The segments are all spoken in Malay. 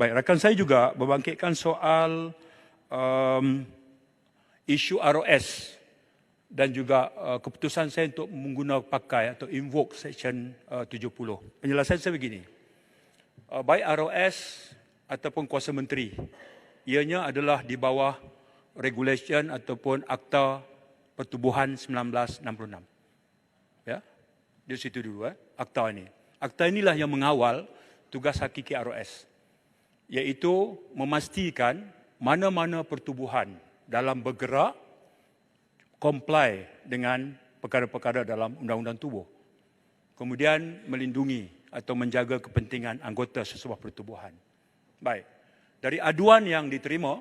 Baik, rakan saya juga membangkitkan soal isu ROS dan juga keputusan saya untuk menggunakan pakai atau invoke Section 70. Penjelasan saya begini. Baik ROS ataupun kuasa menteri, ianya adalah di bawah regulation ataupun Akta Pertubuhan 1966. Ya, di situ dulu akta ini. Akta inilah yang mengawal tugas hakiki ROS, iaitu memastikan mana-mana pertubuhan dalam bergerak comply dengan perkara-perkara dalam undang-undang tubuh. Kemudian melindungi atau menjaga kepentingan anggota sesebuah pertubuhan. Baik, dari aduan yang diterima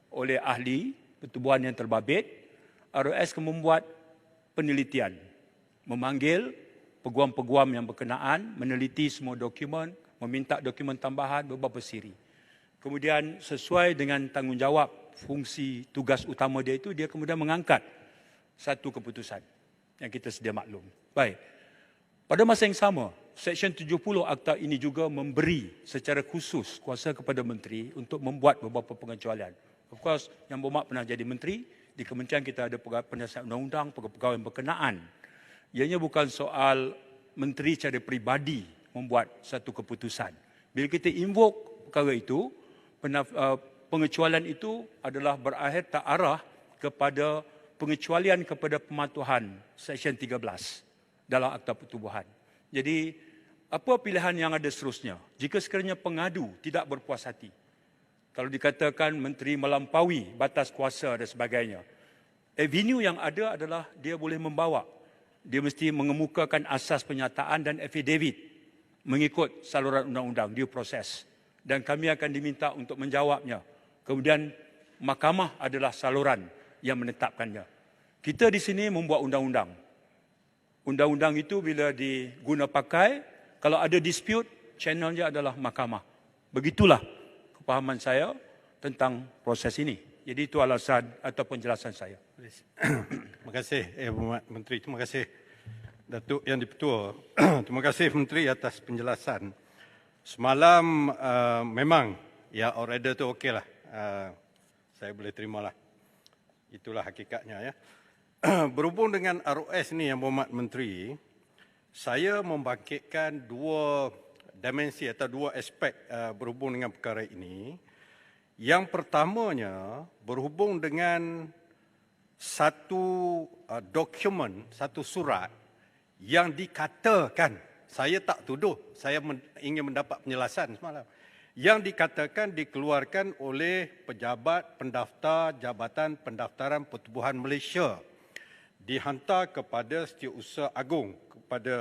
oleh ahli pertubuhan yang terbabit, ROS membuat penelitian, memanggil peguam-peguam yang berkenaan, meneliti semua dokumen, meminta dokumen tambahan beberapa siri. Kemudian sesuai dengan tanggungjawab fungsi tugas utama dia itu, dia kemudian mengangkat satu keputusan yang kita sedia maklum. Baik. Pada masa yang sama, Seksyen 70 Akta ini juga memberi secara khusus kuasa kepada menteri untuk membuat beberapa pengecualian. Of course, Yang Berhormat pernah jadi menteri, di kementerian kita ada penyelesaian undang-undang, pegawai yang berkenaan. Ianya bukan soal menteri secara peribadi membuat satu keputusan. Bila kita invoke perkara itu, pengecualian itu adalah berakhir tak arah kepada pengecualian kepada pematuhan Seksyen 13 dalam Akta Pertubuhan. Jadi, apa pilihan yang ada seterusnya? Jika sekiranya pengadu tidak berpuas hati, kalau dikatakan menteri melampaui batas kuasa dan sebagainya, avenue yang ada adalah dia boleh membawa. Dia mesti mengemukakan asas penyataan dan affidavit mengikut saluran undang-undang, due process. Dan kami akan diminta untuk menjawabnya. Kemudian mahkamah adalah saluran yang menetapkannya. Kita di sini membuat undang-undang. Undang-undang itu bila diguna pakai, kalau ada dispute, channelnya adalah mahkamah. Begitulah kepahaman saya tentang proses ini. Jadi itu alasan atau penjelasan saya. Terima kasih, Menteri. Terima kasih, Datuk Yang di-Pertua. Terima kasih, Menteri, atas penjelasan. Semalam memang, ya, order tu okeylah. Saya boleh terimalah. Itulah hakikatnya, ya. Berhubung dengan ROS ni, Yang Berhormat Menteri, saya membangkitkan dua dimensi atau dua aspek berhubung dengan perkara ini. Yang pertamanya berhubung dengan satu dokumen, satu surat yang dikatakan, saya tak tuduh, saya ingin mendapat penjelasan semalam, yang dikatakan dikeluarkan oleh pejabat pendaftar Jabatan Pendaftaran Pertubuhan Malaysia, dihantar kepada Setiausaha Agung, kepada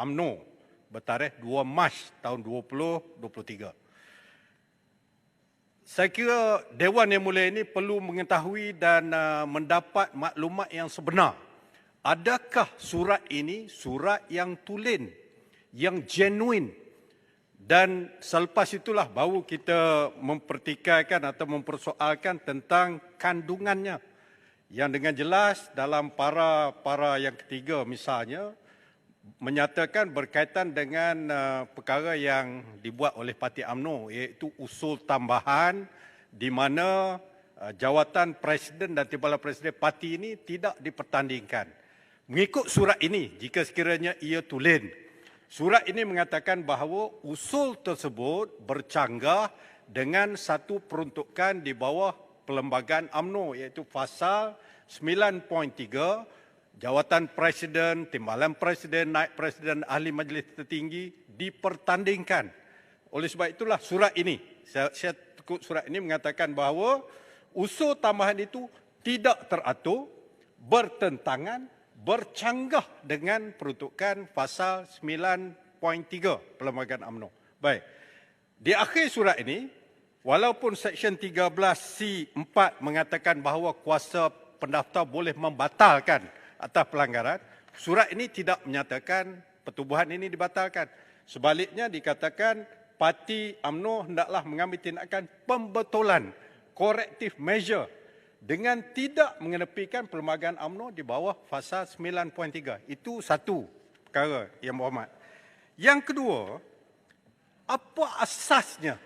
UMNO bertarikh 2 Mac tahun 2023. Saya kira Dewan Yang Mulia ini perlu mengetahui dan mendapat maklumat yang sebenar. Adakah surat ini surat yang tulen, yang genuine? Dan selepas itulah baru kita mempertikaikan atau mempersoalkan tentang kandungannya. Yang dengan jelas dalam para yang ketiga misalnya, menyatakan berkaitan dengan perkara yang dibuat oleh Parti UMNO, iaitu usul tambahan di mana jawatan Presiden dan Timbalan Presiden parti ini tidak dipertandingkan. Mengikut surat ini, jika sekiranya ia tulen, surat ini mengatakan bahawa usul tersebut bercanggah dengan satu peruntukan di bawah Perlembagaan UMNO, iaitu Pasal 9.3, Jawatan Presiden, Timbalan Presiden, Naib Presiden, Ahli Majlis Tertinggi dipertandingkan. Oleh sebab itulah surat ini, saya tukut surat ini mengatakan bahawa usul tambahan itu tidak teratur, bertentangan, bercanggah dengan peruntukan Pasal 9.3 Perlembagaan UMNO. Baik, di akhir surat ini, walaupun Seksyen 13C4 mengatakan bahawa kuasa pendaftar boleh membatalkan atas pelanggaran, surat ini tidak menyatakan pertubuhan ini dibatalkan. Sebaliknya dikatakan Parti UMNO hendaklah mengambil tindakan pembetulan, corrective measure, dengan tidak mengenepikan Perlembagaan UMNO di bawah Pasal 9.3. Itu satu perkara, Yang Berhormat. Yang kedua, apa asasnya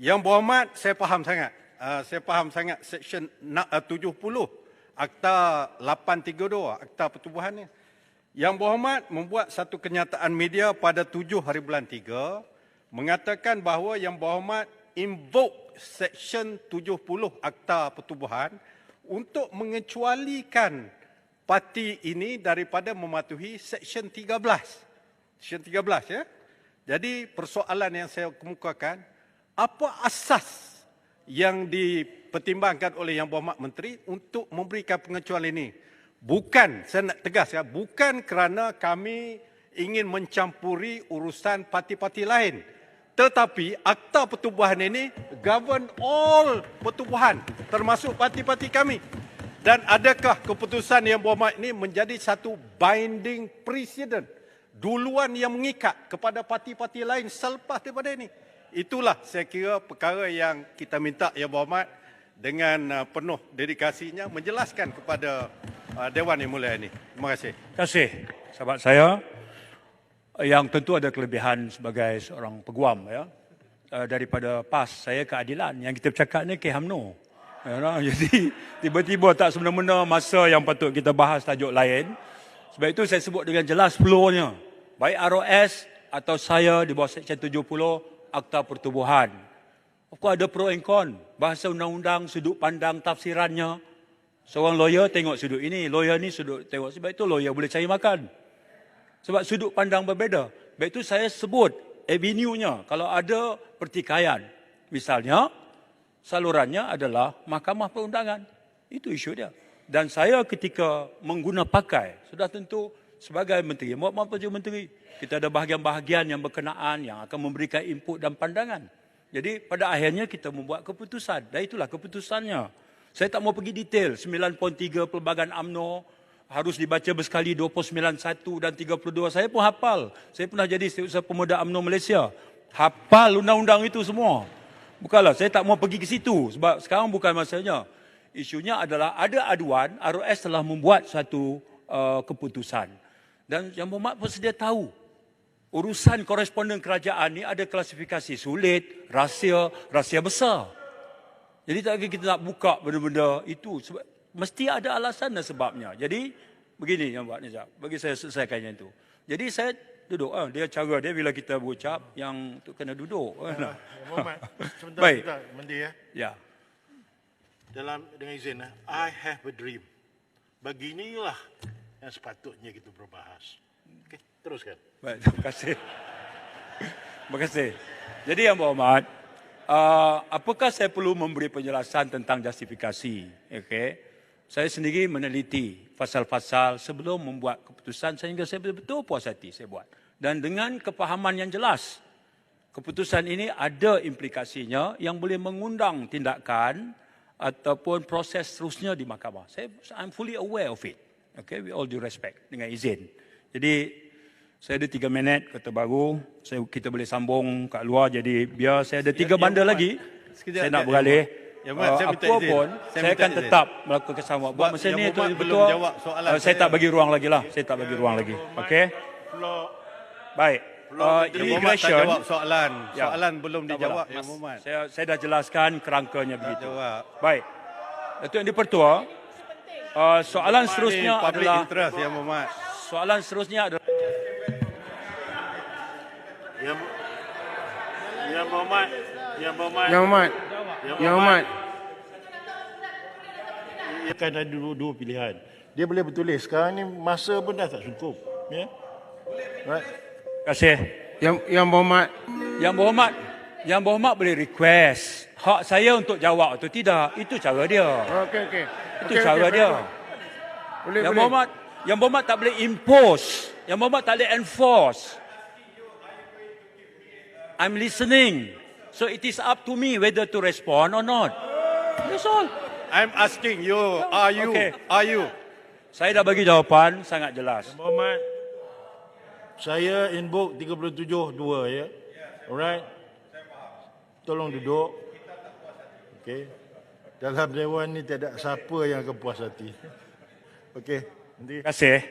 Yang Berhormat, saya faham sangat. Saya faham sangat Seksyen 70 Akta 832, Akta Pertubuhan ni. Yang Berhormat membuat satu kenyataan media pada 7 hari bulan 3 mengatakan bahawa Yang Berhormat invoke Seksyen 70 Akta Pertubuhan untuk mengecualikan parti ini daripada mematuhi Seksyen 13. Seksyen 13 ya. Jadi persoalan yang saya kemukakan, apa asas yang dipertimbangkan oleh Yang Berhormat Menteri untuk memberikan pengecualian ini? Bukan, saya nak tegas ya, bukan kerana kami ingin mencampuri urusan parti-parti lain. Tetapi Akta Pertubuhan ini govern all pertubuhan, termasuk parti-parti kami. Dan adakah keputusan Yang Berhormat ini menjadi satu binding precedent, duluan yang mengikat kepada parti-parti lain selepas daripada ini? Itulah saya kira perkara yang kita minta Yang Berhormat dengan penuh dedikasinya menjelaskan kepada Dewan Yang Mulia ini. Terima kasih. Terima kasih, sahabat saya. Yang tentu ada kelebihan sebagai seorang peguam ya. Daripada PAS, saya keadilan. Yang kita bercakap ni ke UMNO. Ya, jadi tiba-tiba tak semena-mena masa yang patut kita bahas tajuk lain. Sebab itu saya sebut dengan jelas flow-nya. Baik ROS atau saya di bawah Seksyen 70 Akta Pertubuhan. Of course ada pro and con. Bahasa undang-undang, sudut pandang, tafsirannya. Seorang lawyer tengok sudut ini, lawyer ni sudut tengok. Sebab itu lawyer boleh cari makan. Sebab sudut pandang berbeza. Sebab itu saya sebut avenue-nya. Kalau ada pertikaian, misalnya salurannya adalah Mahkamah Perundangan. Itu isu dia. Dan saya ketika mengguna pakai, sudah tentu sebagai menteri, maaf juga menteri, kita ada bahagian-bahagian yang berkenaan yang akan memberikan input dan pandangan. Jadi pada akhirnya kita membuat keputusan. Dan itulah keputusannya. Saya tak mau pergi detail. 9.3 Pelbagai UMNO harus dibaca bersekali 29.1 dan 32. Saya pun hafal. Saya pernah jadi Setiausaha Pemuda UMNO Malaysia. Hafal undang-undang itu semua. Bukanlah, saya tak mau pergi ke situ. Sebab sekarang bukan masanya. Isunya adalah ada aduan, ROS telah membuat satu keputusan. Dan Yang Berhormat pun sedia tahu. Urusan koresponden kerajaan ni ada klasifikasi sulit, rahsia besar. Jadi tak lagi kita nak buka benda-benda itu. Sebab, mesti ada alasan dan sebabnya. Jadi begini yang buat Nizam. Bagi saya selesaikan yang itu. Jadi saya duduk. Dia cara dia bila kita berucap yang tu kena duduk. Muhammad, sebentar. Baik. Menteri ya. Ya. Dengan izin, I have a dream. Beginilah yang sepatutnya kita berbahas. Okey, teruskan. Baik, terima kasih. Terima kasih. Jadi Yang Berhormat, apakah saya perlu memberi penjelasan tentang justifikasi? Okay. Saya sendiri meneliti pasal-pasal sebelum membuat keputusan sehingga saya betul-betul puas hati saya buat. Dan dengan kepahaman yang jelas, keputusan ini ada implikasinya yang boleh mengundang tindakan ataupun proses seterusnya di mahkamah. I'm fully aware of it. Okay, with all due respect, dengan izin. Jadi, saya ada 3 minit, kata baru. Kita boleh sambung kat luar. Jadi, biar saya ada 3 bundle lagi. Saya nak beralih. Apa pun, saya akan tetap melakukan kesama. Buat masa ni, itu betul. Saya tak bagi ruang lagi lah. Saya tak bagi ruang lagi. Okey? Baik. Immigration. Jawab soalan belum dijawab. Saya dah jelaskan kerangkanya begitu. Baik. Datuk Yang di-Pertua, soalan seterusnya adalah interest, Yang Berhormat. Soalan seterusnya adalah Yang Berhormat. Akan ada dua pilihan. Dia boleh bertulis. Sekarang ni masa pun dah tak cukup. Ya. Right. Terima kasih. Yang Berhormat boleh request hak saya untuk jawab atau tidak. Itu cara dia. Okey. Itu cara dia. Yang Berhormat tak boleh impose. Yang Berhormat tak boleh enforce. I'm listening. So it is up to me whether to respond or not. That's all. I'm asking you, are you? Saya dah bagi jawapan sangat jelas. Yang Berhormat, saya inbox 37.2 ya. Alright. Tolong duduk. Okey. Dalam dewan ni tidak siapa yang akan puas hati. Okey. Terima kasih.